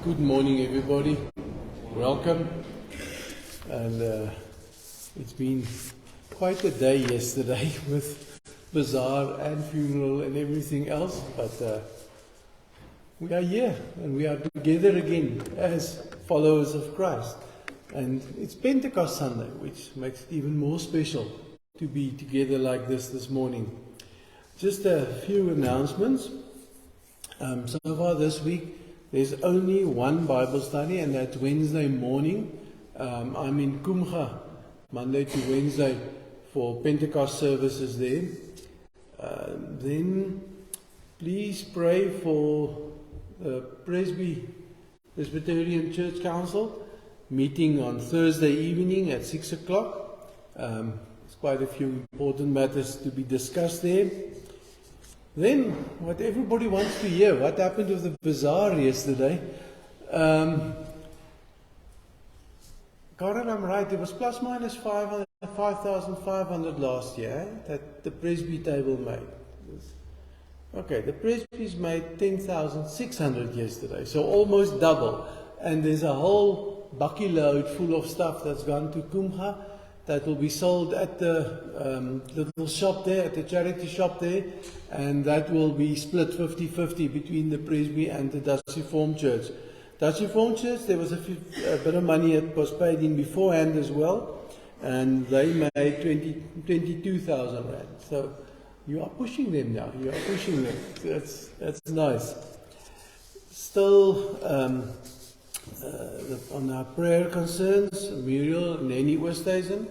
Good morning, everybody. Welcome. And it's been quite a day yesterday with bazaar and funeral and everything else. But we are here and we are together again as followers of Christ. And it's Pentecost Sunday, which makes it even more special to be together like this morning. Just a few announcements. So far this week, there's only one Bible study, and that's Wednesday morning. I'm in Kumga, Monday to Wednesday, for Pentecost services there. Then please pray for the Presbyterian Church Council meeting on Thursday evening at 6 o'clock. There's quite a few important matters to be discussed there. Then, what everybody wants to hear, what happened with the bazaar yesterday. Karen, I'm right, it was plus minus 5,500 last year that the Presby table made. Okay, the Presby's made 10,600 yesterday, so almost double. And there's a whole bucky load full of stuff that's gone to Kumga that will be sold at the little shop there, at the charity shop there, and that will be split 50-50 between the Presby and the Dutch Reformed Church. Dutch Reformed Church, there was a bit of money that was paid in beforehand as well, and they made 22,000 rand. So you are pushing them now. You are pushing them. That's nice. Still, on our prayer concerns, Muriel Nenny Oosthuizen.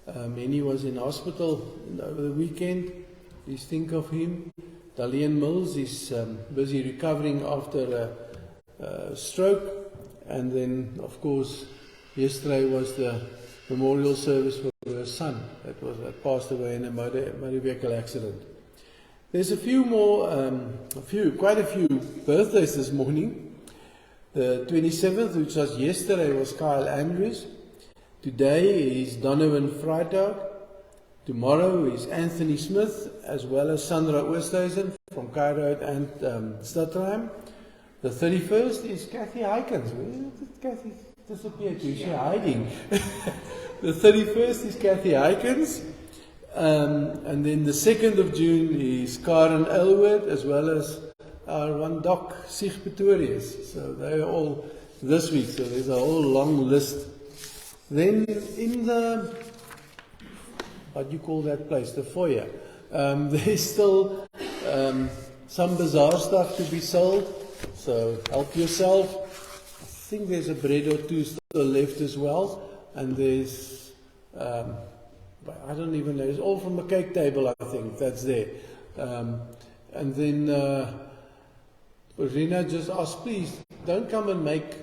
Nenny was in hospital over the weekend. Please think of him. Dalian Mills is busy recovering after a stroke. And then, of course, yesterday was the memorial service for her son that passed away in a motor vehicle accident. There's quite a few birthdays this morning. The 27th, which was yesterday, was Kyle Andrews. Today is Donovan Freitag. Tomorrow is Anthony Smith, as well as Sandra Oosthuizen from Cairo and Stadtruim. The 31st is Kathy Hykens. Where did Kathy disappear to? Is she hiding? The 31st is Kathy Hykens. And then the 2nd of June is Karen Elwood, as well as our one doc, Sig Pretorius. So they are all this week, so there's a whole long list. Then in the, what do you call that place, the foyer, there's still some bazaar stuff to be sold, so help yourself. I think there's a bread or two still left as well, and there's, I don't even know, it's all from a cake table, I think, that's there. And then Rina just asked, please, don't come and make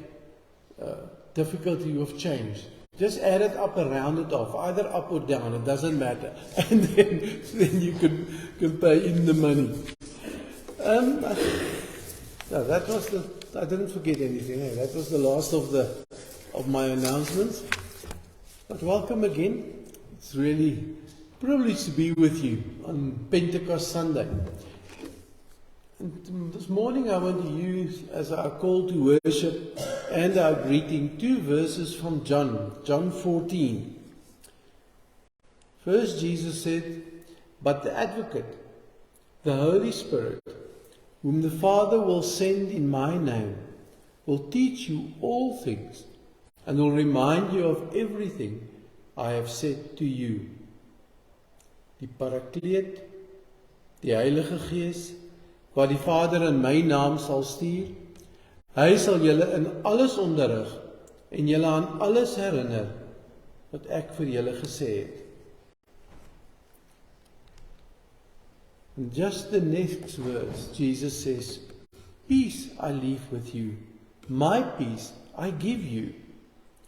difficulty with change. Just add it up and round it off, either up or down, it doesn't matter. And then you can pay in the money. No, that was I didn't forget anything. That was the last of my announcements. But welcome again. It's really a privilege to be with you on Pentecost Sunday. And this morning I want to use as our call to worship and our greeting 2 verses from John 14. First, Jesus said, "But the Advocate, the Holy Spirit, whom the Father will send in my name, will teach you all things and will remind you of everything I have said to you." Die Parakleet, die Heilige Gees, wat die Vader in my naam sal stuur, hy sal julle in alles onderrig en julle aan alles herinner wat ek vir julle gesê het. In just the next verse, Jesus says, "Peace I leave with you, my peace I give you.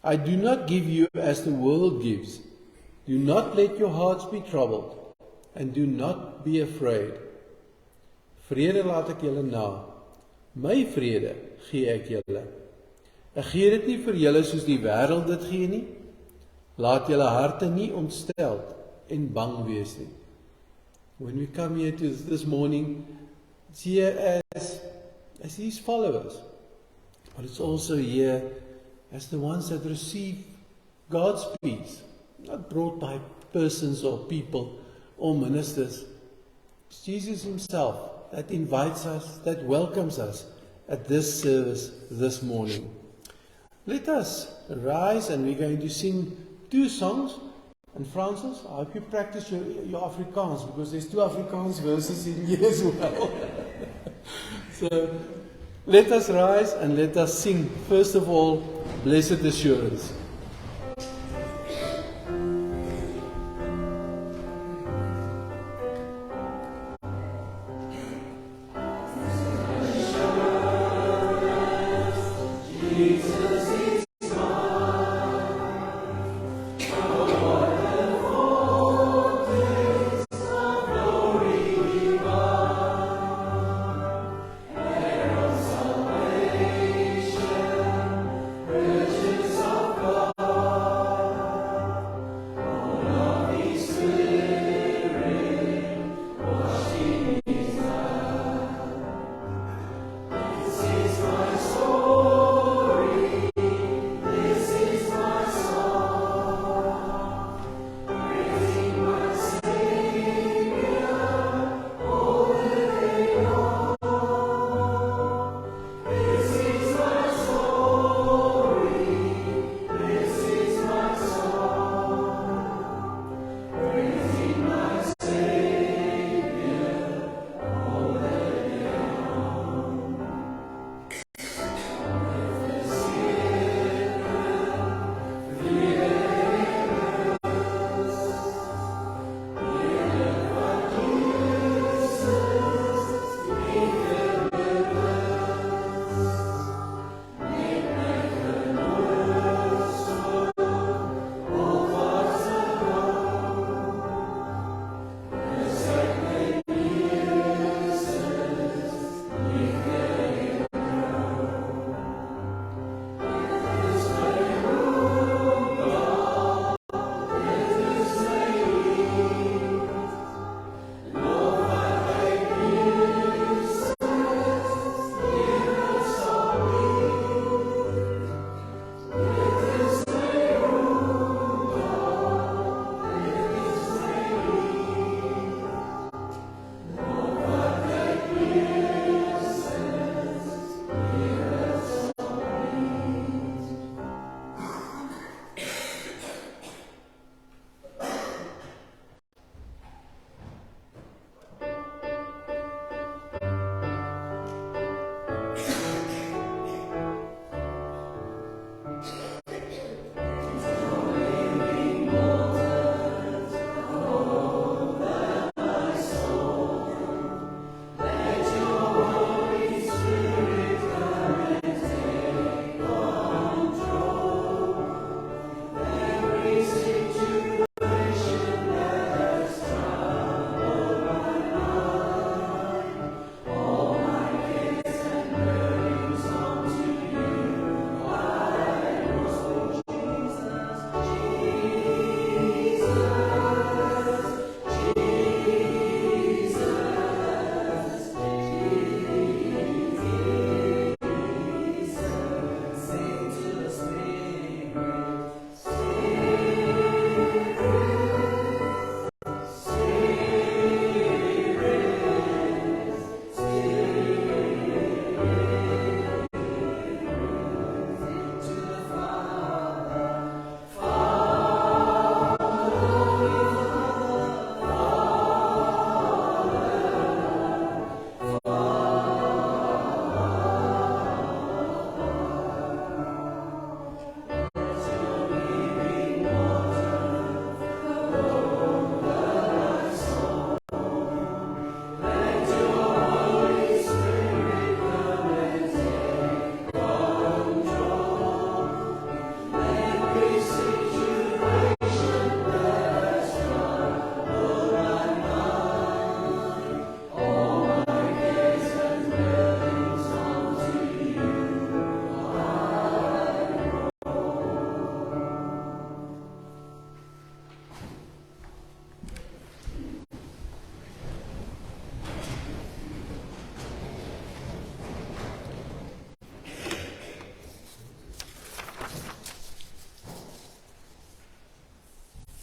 I do not give you as the world gives. Do not let your hearts be troubled, and do not be afraid. Vrede laat ek julle na, my vrede gee ek julle. Ek gee dit nie vir julle soos die wêreld dit gee nie. Laat julle harte nie ontsteld en bang wees nie." When we come here to this morning, it's here as his followers. but it's also here as the ones that receive God's peace, not brought by persons or people or ministers. It's Jesus himself that invites us, that welcomes us at this service this morning. Let us rise, and we're going to sing 2 songs. And Francis, I hope you practice your Afrikaans, because there's 2 Afrikaans verses in here as well. So let us rise and let us sing, first of all, Blessed Assurance. Of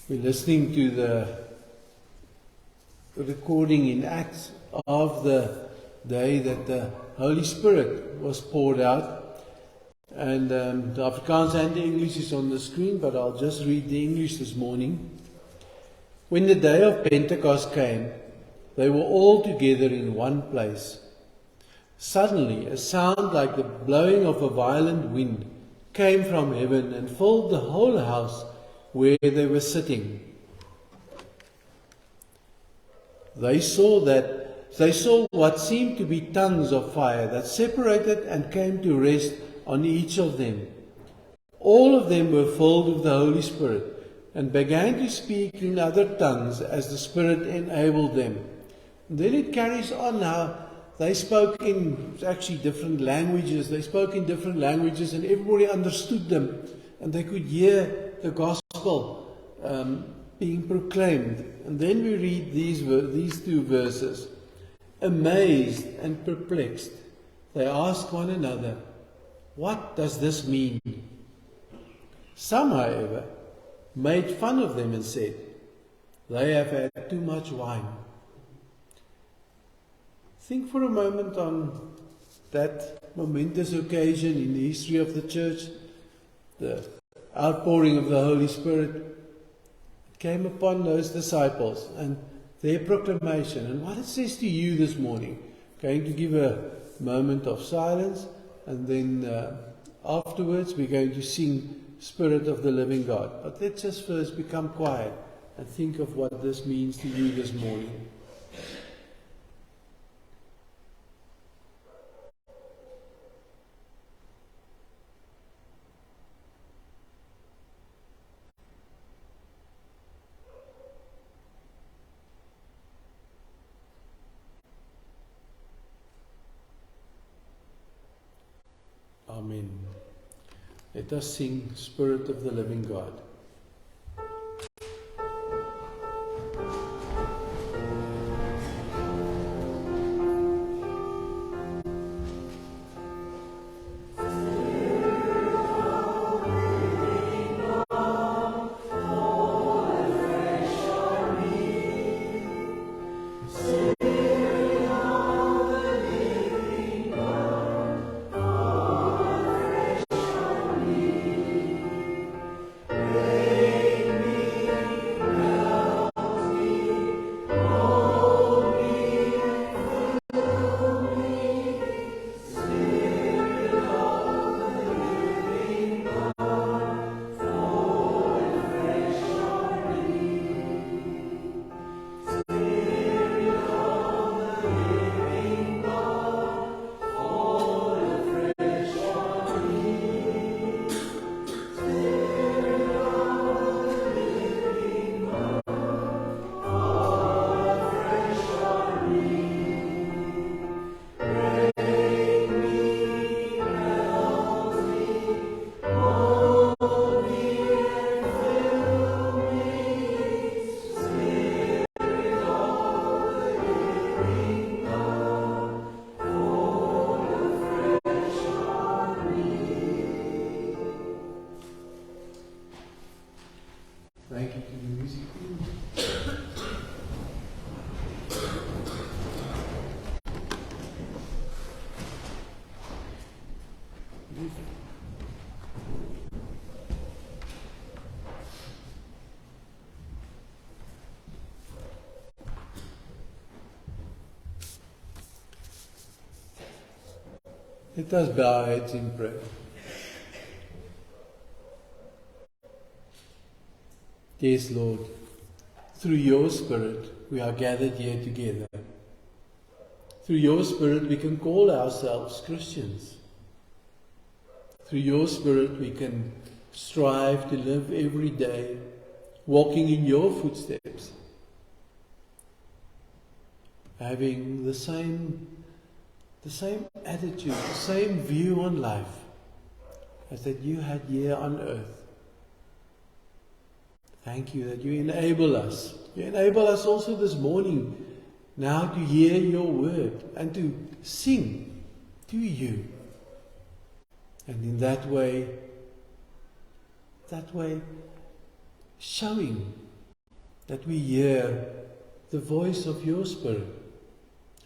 We're listening to the recording in Acts of the day that the Holy Spirit was poured out. And the Afrikaans and the English is on the screen, but I'll just read the English this morning. When the day of Pentecost came, they were all together in one place. Suddenly, a sound like the blowing of a violent wind came from heaven and filled the whole house where they were sitting. They saw what seemed to be tongues of fire that separated and came to rest on each of them. All of them were filled with the Holy Spirit and began to speak in other tongues as the Spirit enabled them. And then it carries on how they spoke in actually different languages. They spoke in different languages and everybody understood them. And they could hear the gospel being proclaimed. And then we read these two verses. Amazed and perplexed, they asked one another, "What does this mean?" Some, however, made fun of them and said, "They have had too much wine." Think for a moment on that momentous occasion in the history of the church, the outpouring of the Holy Spirit came upon those disciples and their proclamation. And what it says to you this morning, going to give a moment of silence, and then afterwards we're going to sing Spirit of the Living God. But let's just first become quiet and think of what this means to you this morning. Amen. Let us sing Spirit of the Living God. Thank you to the music team. Let us bow our heads in prayer. Yes, Lord, through your Spirit we are gathered here together. Through your Spirit we can call ourselves Christians. Through your Spirit we can strive to live every day walking in your footsteps, having the same attitude, the same view on life as that you had here on earth. Thank you that you enable us. You enable us also this morning now to hear your word and to sing to you. And in that way showing that we hear the voice of your Spirit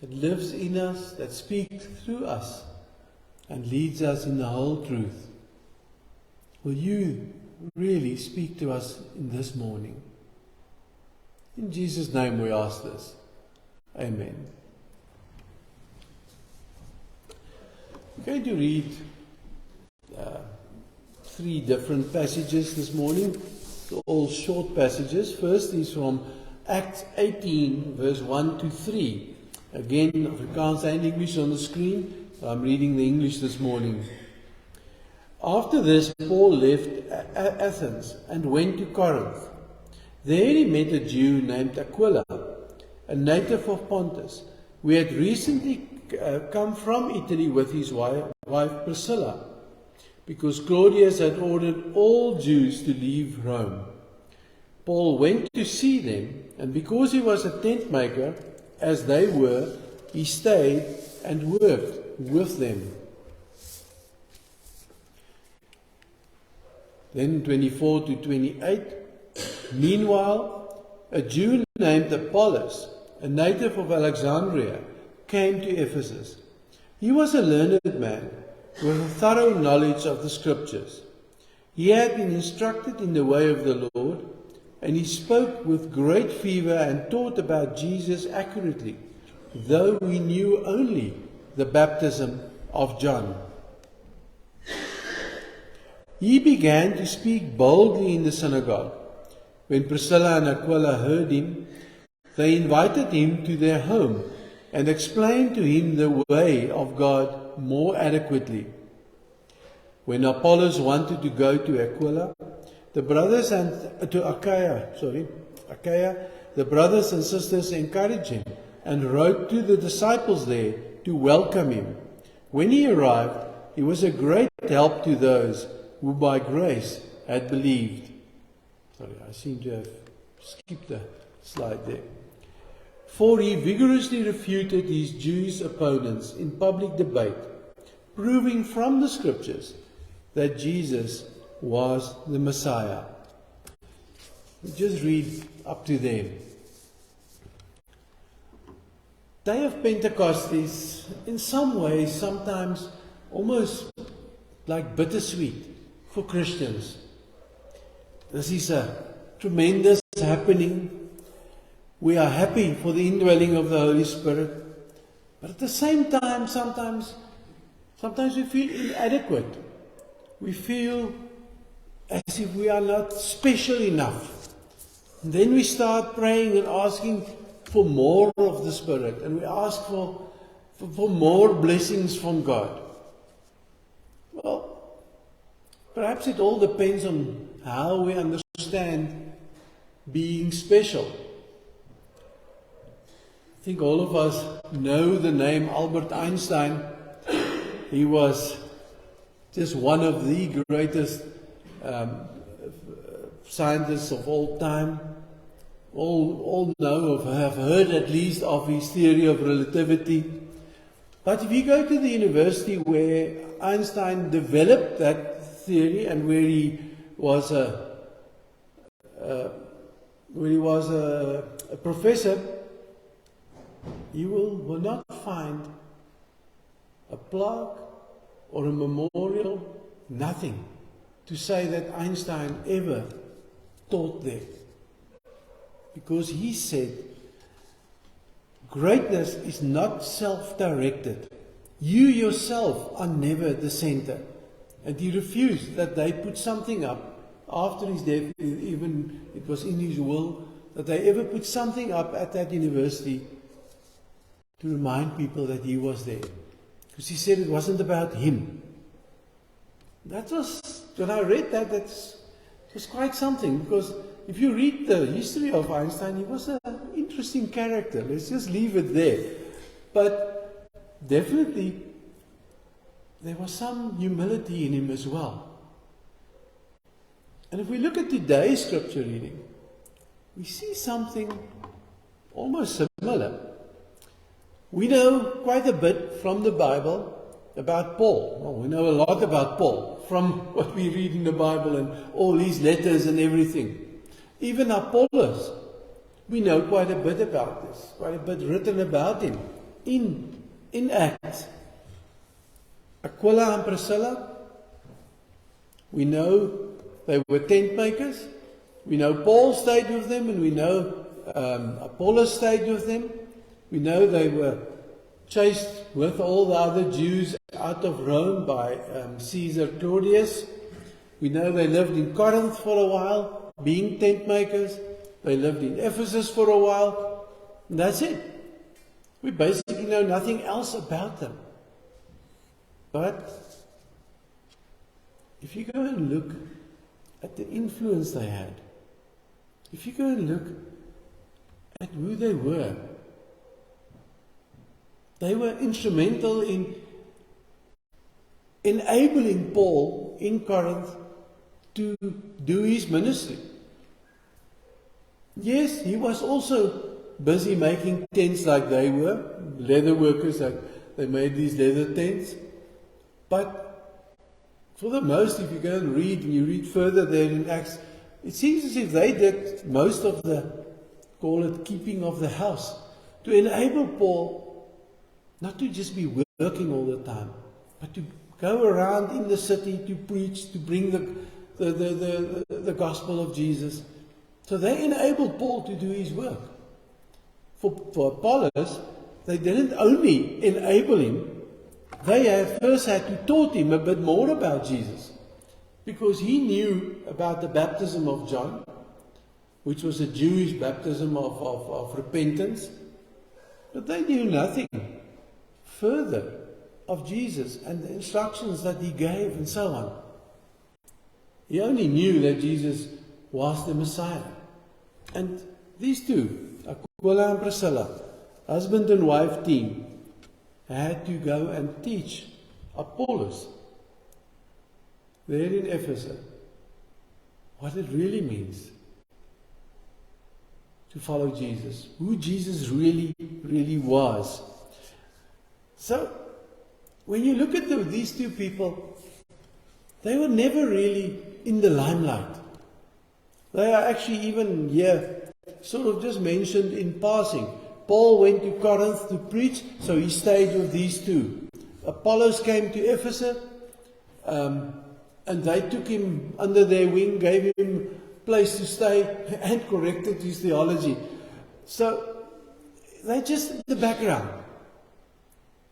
that lives in us, that speaks through us, and leads us in the whole truth. Will you really speak to us in this morning? In Jesus' name we ask this. Amen. I'm going to read 3 different passages this morning. They're all short passages. First is from Acts 18, verse 1 to 3. Again, Afrikaans and English on the screen. I'm reading the English this morning. After this, Paul left Athens and went to Corinth. There he met a Jew named Aquila, a native of Pontus, who had recently come from Italy with his wife Priscilla, because Claudius had ordered all Jews to leave Rome. Paul went to see them, and because he was a tent maker, as they were, he stayed and worked with them. Then 24 to 28. Meanwhile, a Jew named Apollos, a native of Alexandria, came to Ephesus. He was a learned man with a thorough knowledge of the Scriptures. He had been instructed in the way of the Lord, and he spoke with great fervor and taught about Jesus accurately, though we knew only the baptism of John. He began to speak boldly in the synagogue. When Priscilla and Aquila heard him, they invited him to their home and explained to him the way of God more adequately. When Apollos wanted to go to Aquila, the brothers and to Achaia, the brothers and sisters encouraged him and wrote to the disciples there to welcome him. When he arrived, he was a great help to those who by grace had believed. Sorry, I seem to have skipped the slide there. For he vigorously refuted his Jewish opponents in public debate, proving from the Scriptures that Jesus was the Messiah. We just read up to them. Day of Pentecost is, in some ways, sometimes almost like bittersweet for Christians. This is a tremendous happening. We are happy for the indwelling of the Holy Spirit. But at the same time, sometimes we feel inadequate. We feel as if we are not special enough. And then we start praying and asking for more of the Spirit. And we ask for more blessings from God. Well, perhaps it all depends on how we understand being special. I think all of us know the name Albert Einstein. He was just one of the greatest scientists of all time. All know of, have heard at least of his theory of relativity. But if you go to the university where Einstein developed that theory and where he was a professor, you will not find a plaque or a memorial, nothing to say that Einstein ever taught there. Because he said, greatness is not self-directed. You yourself are never the center. And he refused that they put something up after his death, even it was in his will, that they ever put something up at that university to remind people that he was there. Because he said it wasn't about him. That was, when I read that, it was quite something. Because if you read the history of Einstein, he was an interesting character. Let's just leave it there. But definitely, there was some humility in him as well. And if we look at today's scripture reading, we see something almost similar. We know quite a bit from the Bible about Paul. Well, we know a lot about Paul from what we read in the Bible and all his letters and everything. Even Apollos We know quite a bit about this, quite a bit written about him in Acts. Aquila and Priscilla, we know they were tent makers. We know Paul stayed with them, and we know Apollos stayed with them. We know they were chased with all the other Jews out of Rome by Caesar Claudius. We know they lived in Corinth for a while, being tent makers. They lived in Ephesus for a while. And that's it. We basically know nothing else about them. But if you go and look at the influence they had, if you go and look at who they were instrumental in enabling Paul in Corinth to do his ministry. Yes, he was also busy making tents like they were, leather workers, that they made these leather tents. But for the most, if you go and you read further there in Acts, it seems as if they did most of the, call it, keeping of the house, to enable Paul not to just be working all the time, but to go around in the city to preach, to bring the gospel of Jesus. So they enabled Paul to do his work. For Apollos, they didn't only enable him, they first had to taught him a bit more about Jesus. Because he knew about the baptism of John, which was a Jewish baptism of repentance. But they knew nothing further of Jesus and the instructions that he gave and so on. He only knew that Jesus was the Messiah. And these two, Aquila and Priscilla, husband and wife team, had to go and teach Apollos there in Ephesus what it really means to follow Jesus, who Jesus really, really was. So, when you look at these two people, they were never really in the limelight. They are actually even here, sort of just mentioned in passing. Paul went to Corinth to preach, so he stayed with these two. Apollos came to Ephesus, and they took him under their wing, gave him a place to stay, and corrected his theology. So, they're just in the background.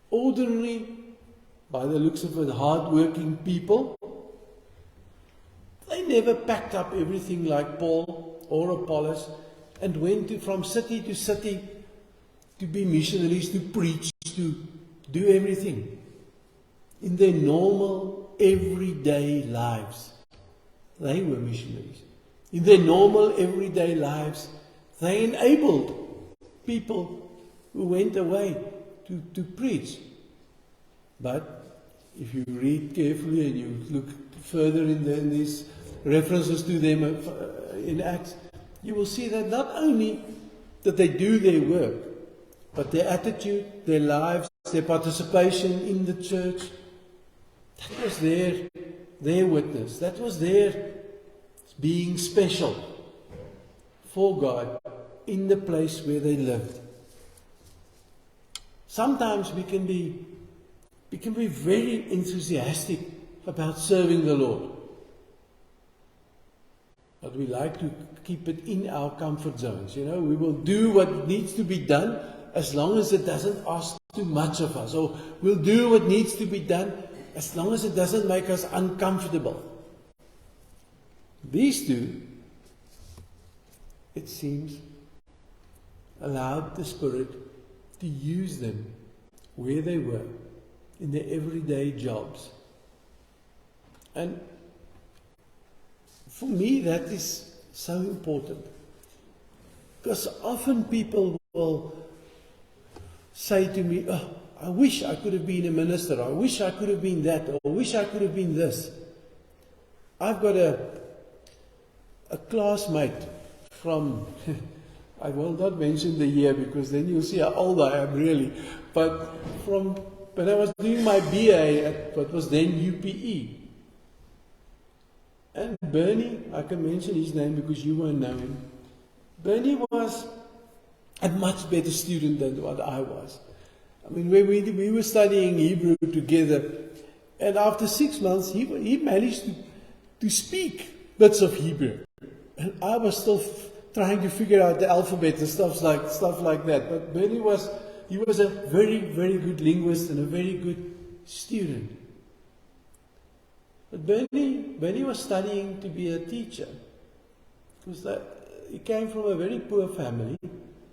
Ordinary, by the looks of it, hard-working people. They never packed up everything like Paul or Apollos and went from city to city to be missionaries, to preach, to do everything. In their normal, everyday lives, they were missionaries. In their normal, everyday lives, they enabled people who went away to preach. But if you read carefully and you look further in these references to them in Acts, you will see that not only did they do their work, but their attitude, their lives, their participation in the church, that was their witness. That was their being special for God in the place where they lived. Sometimes we can be very enthusiastic about serving the Lord. But we like to keep it in our comfort zones. You know, we will do what needs to be done as long as it doesn't ask too much of us. Or we'll do what needs to be done as long as it doesn't make us uncomfortable. These two, it seems, allowed the Spirit to use them where they were, in their everyday jobs. And for me, that is so important. Because often people will say to me, "Oh, I wish I could have been a minister. I wish I could have been that. Or I wish I could have been this." I've got a classmate from, I will not mention the year because then you'll see how old I am really. But from when I was doing my BA at what was then UPE. And Bernie, I can mention his name because you won't know him. Bernie was a much better student than what I was. I mean, we were studying Hebrew together, and after 6 months, he managed to speak bits of Hebrew. And I was still trying to figure out the alphabet and stuff like that. But Bernie was a very, very good linguist and a very good student. But Bernie was studying to be a teacher. Because he came from a very poor family,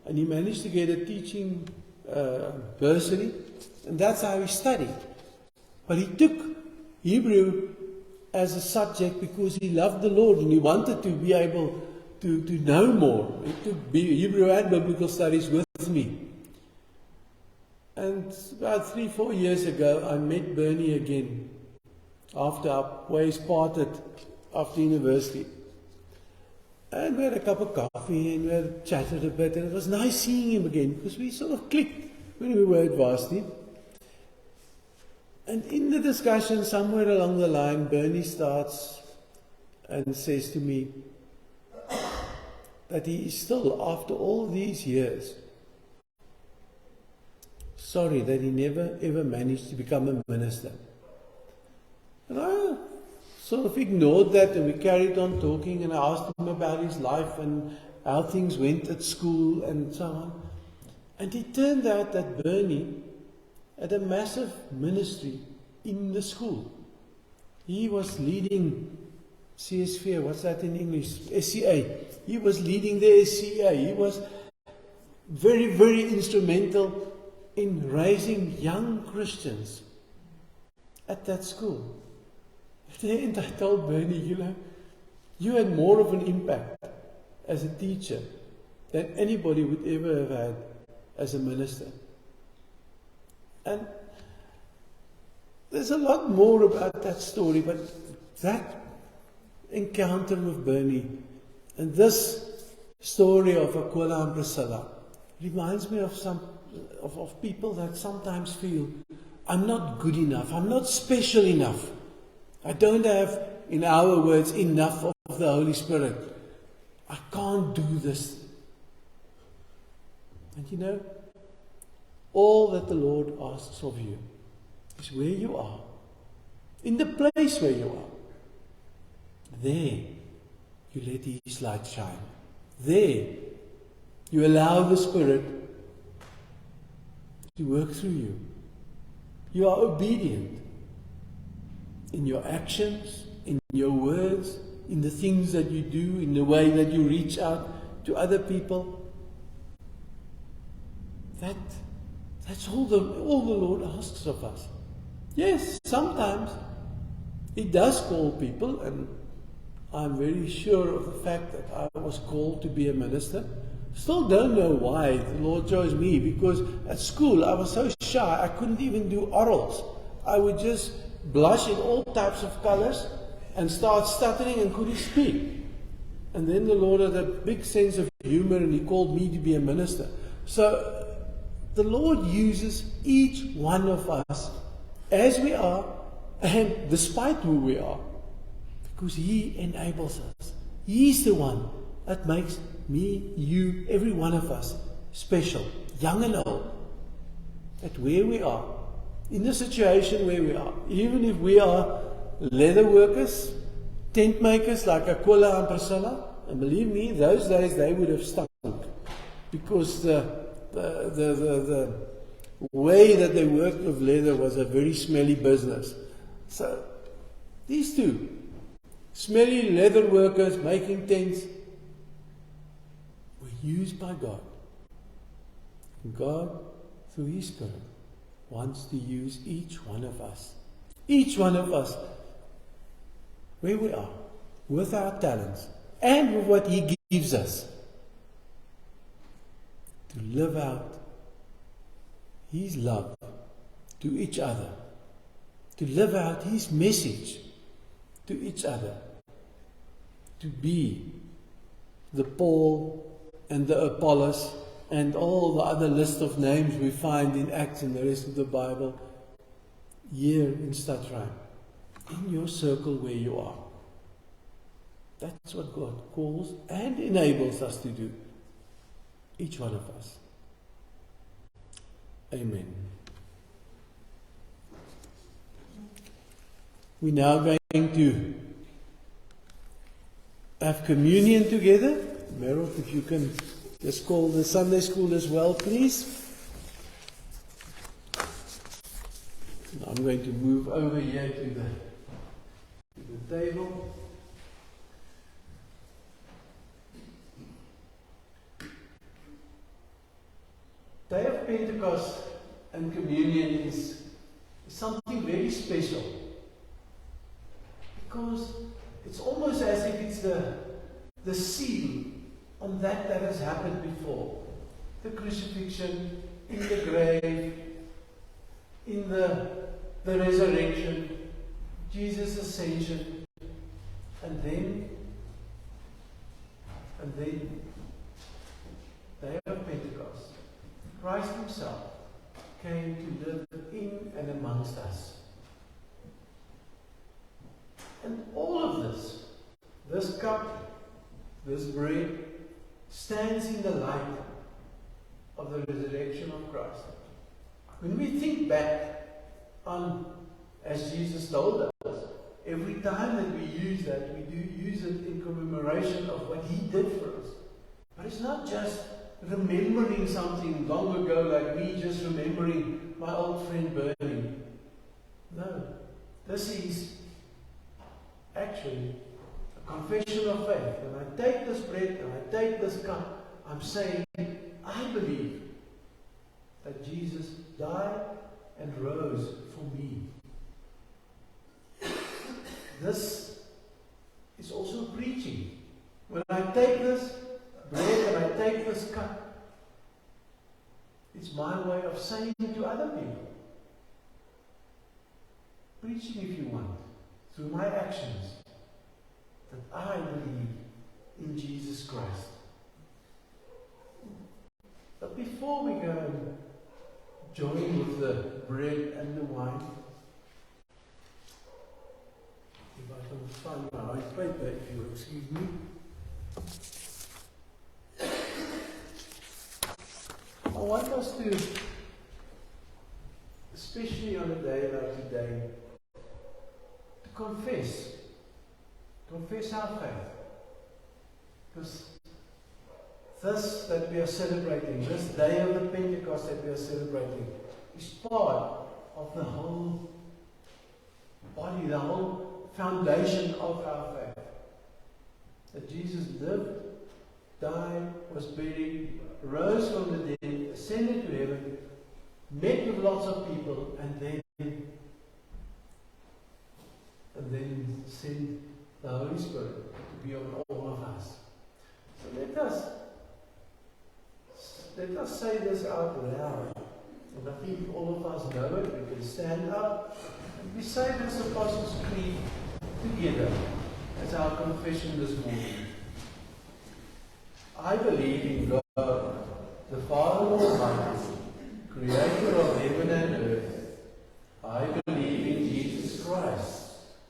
and he managed to get a teaching bursary, and that's how he studied. But he took Hebrew as a subject because he loved the Lord and he wanted to be able to know more. He took Hebrew and biblical studies with me. And about 3-4 years ago, I met Bernie again after our ways parted after university. And we had a cup of coffee and we had chatted a bit, and it was nice seeing him again because we sort of clicked when we were at Varsity. And in the discussion, somewhere along the line, Bernie starts and says to me that he is still, after all these years, sorry that he never ever managed to become a minister. And I sort of ignored that, and we carried on talking, and I asked him about his life and how things went at school and so on. And it turned out that Bernie had a massive ministry in the school. He was leading CSV, what's that in English? SCA. He was leading the SCA. He was very, very instrumental in raising young Christians at that school. At the end, I told Bernie, you had more of an impact as a teacher than anybody would ever have had as a minister. And there's a lot more about that story, but that encounter with Bernie and this story of Aquila and Priscilla reminds me of people that sometimes feel, I'm not good enough, I'm not special enough. I don't have, in our words, enough of the Holy Spirit. I can't do this. And all that the Lord asks of you is where you are, in the place where you are. There, you let His light shine. There, you allow the Spirit to work through you. You are obedient in your actions, in your words, in the things that you do, in the way that you reach out to other people. That's all the Lord asks of us. Yes, sometimes He does call people, and I'm very sure of the fact that I was called to be a minister. Still don't know why the Lord chose me, because at school I was so shy I couldn't even do orals. I would just blush in all types of colors and start stuttering and couldn't speak. And then the Lord had a big sense of humor and He called me to be a minister. So the Lord uses each one of us as we are and despite who we are, because He enables us. He's the one that makes me, you, every one of us special, young and old, at where we are, in the situation where we are. Even if we are leather workers, tent makers like Aquila and Priscilla, and believe me, those days they would have stunk, because the way that they worked with leather was a very smelly business. So these two, smelly leather workers making tents, were used by God. And God, through His Spirit, wants to use each one of us. Each one of us, where we are, with our talents, and with what He gives us, to live out His love to each other, to live out His message to each other, to be the Paul and the Apollos and all the other list of names we find in Acts and the rest of the Bible here in Stadtruim, in your circle where you are. That's what God calls and enables us to do. each one of us. Amen. We're now going to have communion together. Meryl, if you can just call the Sunday school as well, please. Now I'm going to move over here to the table. Day of Pentecost and communion is something very special, because it's almost as if it's the seal on that has happened before. The crucifixion, in the grave, in the resurrection, Jesus' ascension, and then Day of Pentecost. Christ Himself came to live in and amongst us. And all of this cup, this bread, stands in the light of the resurrection of Christ. When we think back on, as Jesus told us, every time that we use that, we do use it in commemoration of what He did for us. But it's not just remembering something long ago, like me just remembering my old friend Bernie. No, this is actually a confession of faith. When I take this bread and I take this cup, I'm saying, I believe that Jesus died and rose for me. This is also preaching. When I take this bread and I take this cup, it's my way of saying to other people, preaching if you want, through my actions, that I believe in Jesus Christ. But before we go and join with the bread and the wine, if I can find my white paper, if you will excuse me. I want us to, especially on a day like today, to confess our faith. Because this that we are celebrating, this day of the Pentecost that we are celebrating, is part of the whole body, the whole foundation of our faith. That Jesus lived, died, was buried, rose from the dead, ascended to heaven, met with lots of people, and then sent the Holy Spirit to be on all of us. So let us say this out loud. And I think all of us know it. We can stand up and we say this Apostles' Creed together as our confession this morning. I believe in God, the Father Almighty, Creator of heaven and earth. I believe in Jesus Christ,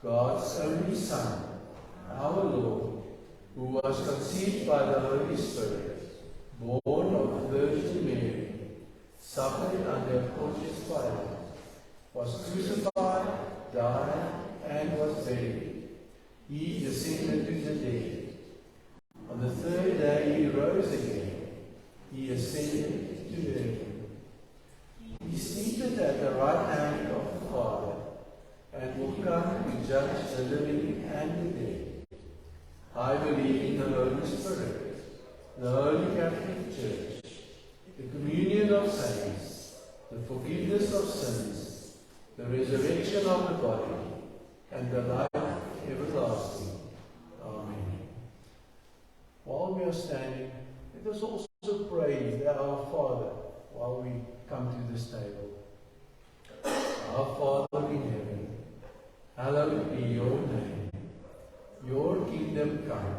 God's only Son, our Lord, who was conceived by the Holy Spirit, born of the Virgin Mary, suffered under Pontius Pilate, was crucified, died, and was buried. He descended to the dead. On the third day he rose again. He ascended to heaven. He is seated at the right hand of the Father, and will come to judge the living and the dead. I believe in the Holy Spirit, the Holy Catholic Church, the communion of saints, the forgiveness of sins, the resurrection of the body, and the life everlasting. Amen. While we are standing, let us also pray our Father while we come to this table. Our Father in heaven, hallowed be your name. Your kingdom come,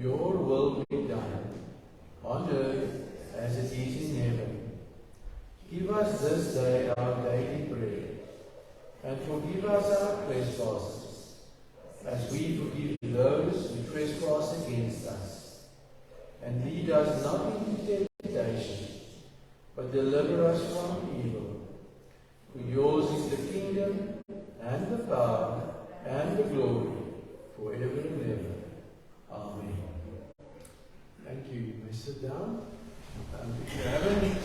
your will be done, on earth as it is in heaven. Give us this day our daily bread, and forgive us our trespasses, as we forgive those who trespass against us. and lead us not into temptation, but deliver us from evil. For yours is the kingdom, and the power, and the glory, forever and ever. Amen. Thank you. You may sit down. If you haven't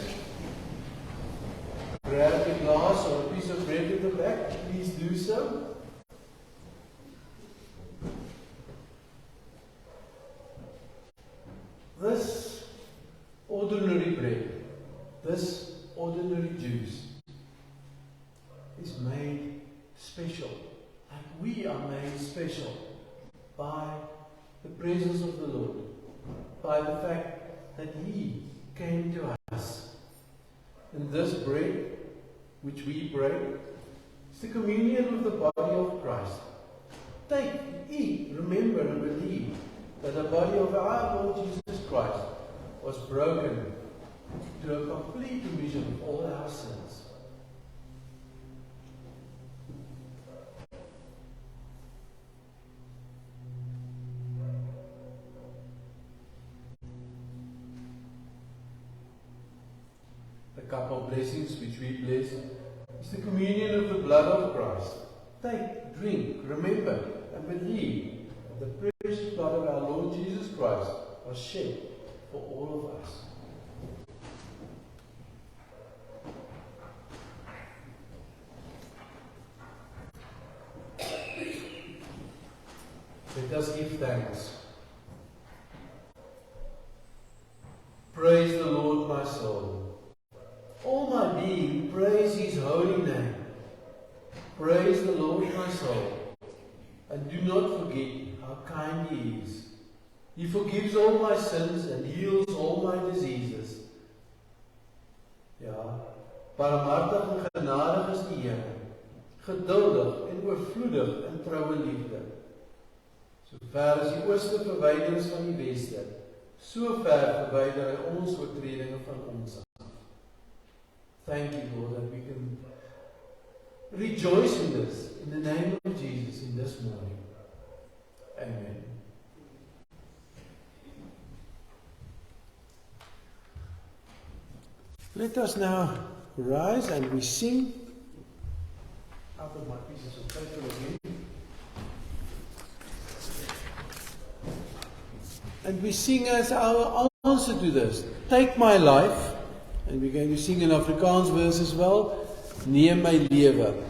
grabbed a glass or a piece of bread at the back, please do so. This ordinary bread, this ordinary juice is made special, like we are made special by the presence of the Lord, by the fact that He came to us. And this bread, which we break, is the communion of the body of Christ. Take, eat, remember and believe that the body of our Lord Jesus Christ was broken to a complete remission of all our sins. The cup of blessings which we bless is the communion of the blood of Christ. Take, drink, remember, and believe that the precious blood of our Lord Jesus Christ was shed for all of us. Let us give thanks. Praise the Lord, my soul. All my being, praise His holy name. Praise the Lord, my soul. And do not forget how kind He is. He forgives all my sins and heals all my diseases. Ja, barmhartig en genadig is die Here, geduldig en oorvloedig in troue liefde. So ver as die ooste verwyder is van die weste, so ver verwyder Hy ons oortredinge van ons af. Thank you, Lord, that we can rejoice in this, in the name of Jesus, in this morning. Amen. Let us now rise and we sing out of my pieces of paper again. And we sing as our answer to this. Take my life. And we're going to sing an Afrikaans verse as well. Neem my lewe.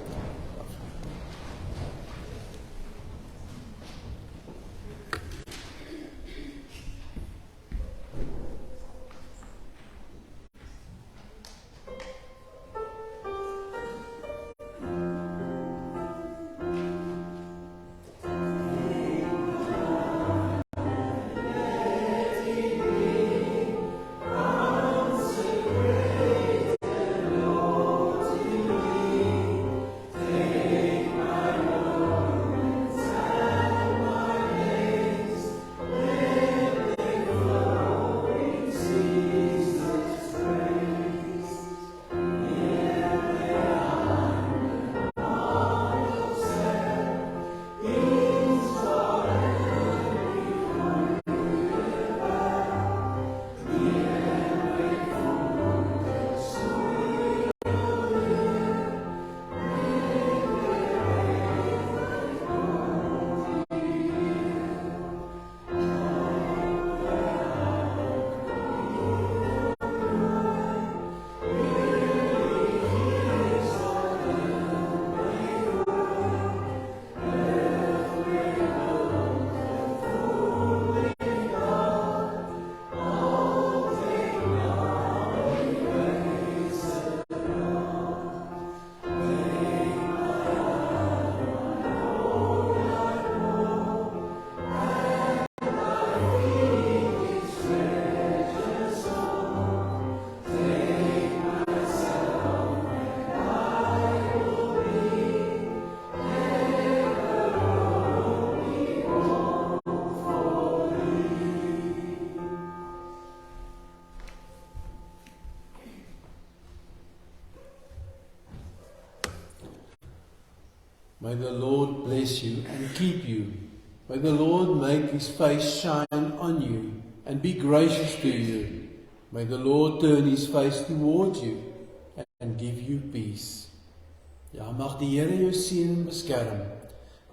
May the Lord bless you and keep you. May the Lord make His face shine on you and be gracious to you. May the Lord turn his face towards you and give you peace. Ja, mag die Here jou seën en beskerm.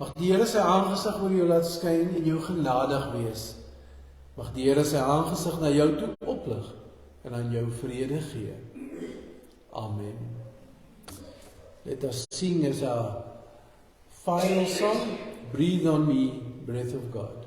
Mag die Here sy aangesig oor jou laat skyn en jou genadig wees. Mag die Here sy aangesig na jou toe oplig en aan jou vrede gee. Amen. Let us sing as our final song, Breathe on Me, Breath of God.